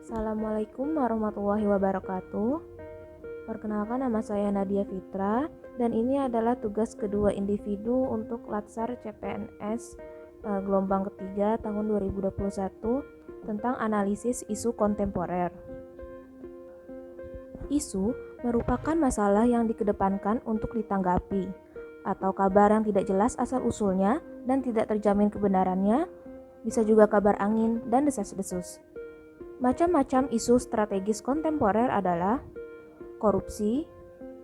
Assalamualaikum warahmatullahi wabarakatuh. Perkenalkan, nama saya Nadia Fitra dan ini adalah tugas kedua individu untuk Latsar CPNS gelombang ketiga tahun 2021 tentang analisis isu kontemporer. Isu merupakan masalah yang dikedepankan untuk ditanggapi, atau kabar yang tidak jelas asal-usulnya dan tidak terjamin kebenarannya, bisa juga kabar angin dan desas-desus. Macam-macam isu strategis kontemporer adalah korupsi,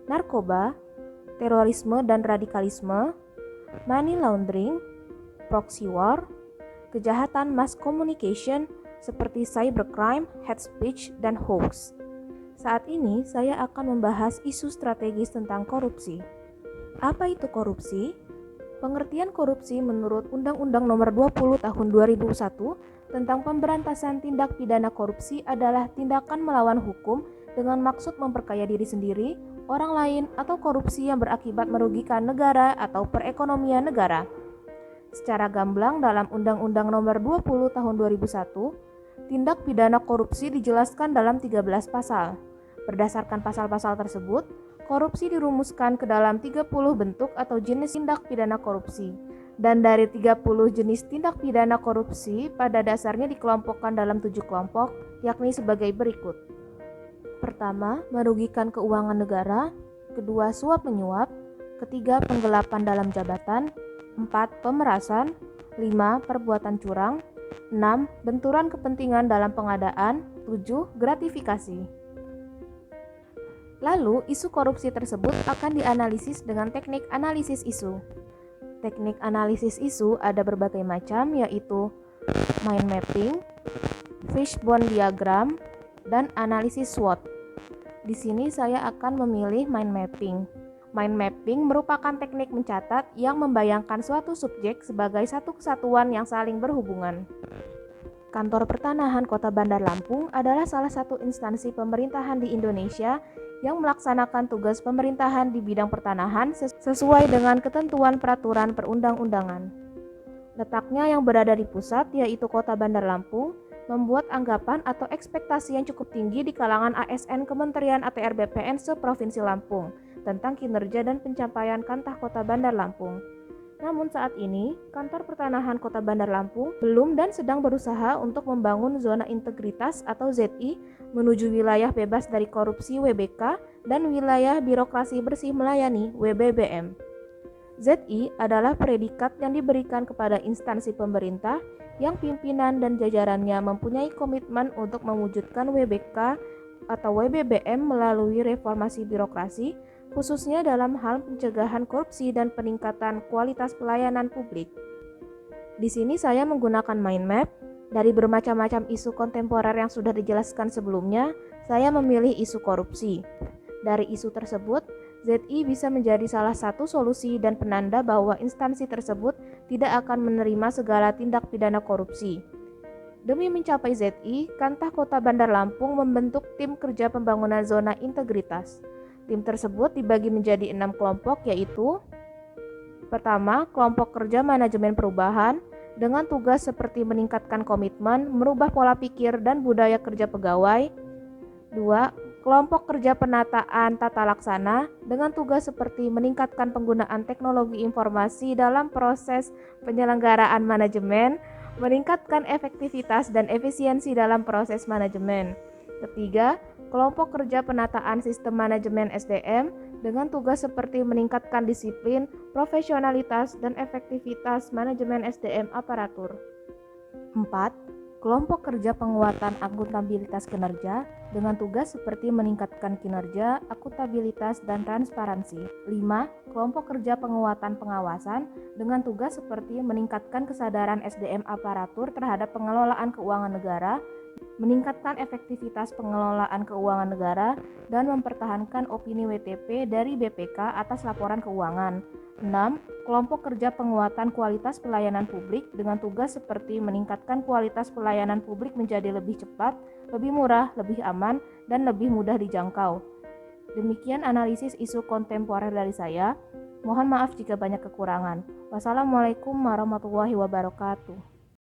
narkoba, terorisme dan radikalisme, money laundering, proxy war, kejahatan mass communication seperti cybercrime, hate speech, dan hoax. Saat ini saya akan membahas isu strategis tentang korupsi. Apa itu korupsi? Pengertian korupsi menurut Undang-Undang Nomor 20 Tahun 2001 tentang pemberantasan tindak pidana korupsi adalah tindakan melawan hukum dengan maksud memperkaya diri sendiri, orang lain, atau korupsi yang berakibat merugikan negara atau perekonomian negara. Secara gamblang dalam Undang-Undang Nomor 20 Tahun 2001, tindak pidana korupsi dijelaskan dalam 13 pasal. Berdasarkan pasal-pasal tersebut, korupsi dirumuskan ke dalam 30 bentuk atau jenis tindak pidana korupsi. Dan dari 30 jenis tindak pidana korupsi pada dasarnya dikelompokkan dalam 7 kelompok, yakni sebagai berikut. Pertama, merugikan keuangan negara. Kedua, suap menyuap. Ketiga, penggelapan dalam jabatan. 4, pemerasan. 5, perbuatan curang. 6, benturan kepentingan dalam pengadaan. 7, gratifikasi. Lalu, isu korupsi tersebut akan dianalisis dengan teknik analisis isu. Teknik analisis isu ada berbagai macam, yaitu mind mapping, fishbone diagram, dan analisis SWOT. Di sini saya akan memilih mind mapping. Mind mapping merupakan teknik mencatat yang membayangkan suatu subjek sebagai satu kesatuan yang saling berhubungan. Kantor Pertanahan Kota Bandar Lampung adalah salah satu instansi pemerintahan di Indonesia yang melaksanakan tugas pemerintahan di bidang pertanahan sesuai dengan ketentuan peraturan perundang-undangan. Letaknya yang berada di pusat, yaitu Kota Bandar Lampung, membuat anggapan atau ekspektasi yang cukup tinggi di kalangan ASN Kementerian ATR BPN se-Provinsi Lampung tentang kinerja dan pencapaian Kantah Kota Bandar Lampung. Namun saat ini, Kantor Pertanahan Kota Bandar Lampung belum dan sedang berusaha untuk membangun zona integritas atau ZI menuju wilayah bebas dari korupsi WBK dan wilayah birokrasi bersih melayani WBBM. ZI adalah predikat yang diberikan kepada instansi pemerintah yang pimpinan dan jajarannya mempunyai komitmen untuk mewujudkan WBK atau WBBM melalui reformasi birokrasi, khususnya dalam hal pencegahan korupsi dan peningkatan kualitas pelayanan publik. Di sini saya menggunakan mind map. Dari bermacam-macam isu kontemporer yang sudah dijelaskan sebelumnya, saya memilih isu korupsi. Dari isu tersebut, ZI bisa menjadi salah satu solusi dan penanda bahwa instansi tersebut tidak akan menerima segala tindak pidana korupsi. Demi mencapai ZI, Kantah Kota Bandar Lampung membentuk tim kerja pembangunan zona integritas. Tim tersebut dibagi menjadi 6 kelompok, yaitu: pertama, kelompok kerja manajemen perubahan dengan tugas seperti meningkatkan komitmen, merubah pola pikir dan budaya kerja pegawai. 2, kelompok kerja penataan tata laksana dengan tugas seperti meningkatkan penggunaan teknologi informasi dalam proses penyelenggaraan manajemen, meningkatkan efektivitas dan efisiensi dalam proses manajemen. Ketiga, kelompok kerja penataan sistem manajemen SDM dengan tugas seperti meningkatkan disiplin, profesionalitas, dan efektivitas manajemen SDM aparatur. 4. Kelompok kerja penguatan akuntabilitas kinerja dengan tugas seperti meningkatkan kinerja, akuntabilitas, dan transparansi. 5. Kelompok kerja penguatan pengawasan dengan tugas seperti meningkatkan kesadaran SDM aparatur terhadap pengelolaan keuangan negara, meningkatkan efektivitas pengelolaan keuangan negara, dan mempertahankan opini WTP dari BPK atas laporan keuangan. 6. Kelompok kerja penguatan kualitas pelayanan publik dengan tugas seperti meningkatkan kualitas pelayanan publik menjadi lebih cepat, lebih murah, lebih aman, dan lebih mudah dijangkau. Demikian analisis isu kontemporer dari saya. Mohon maaf jika banyak kekurangan. Wassalamualaikum warahmatullahi wabarakatuh.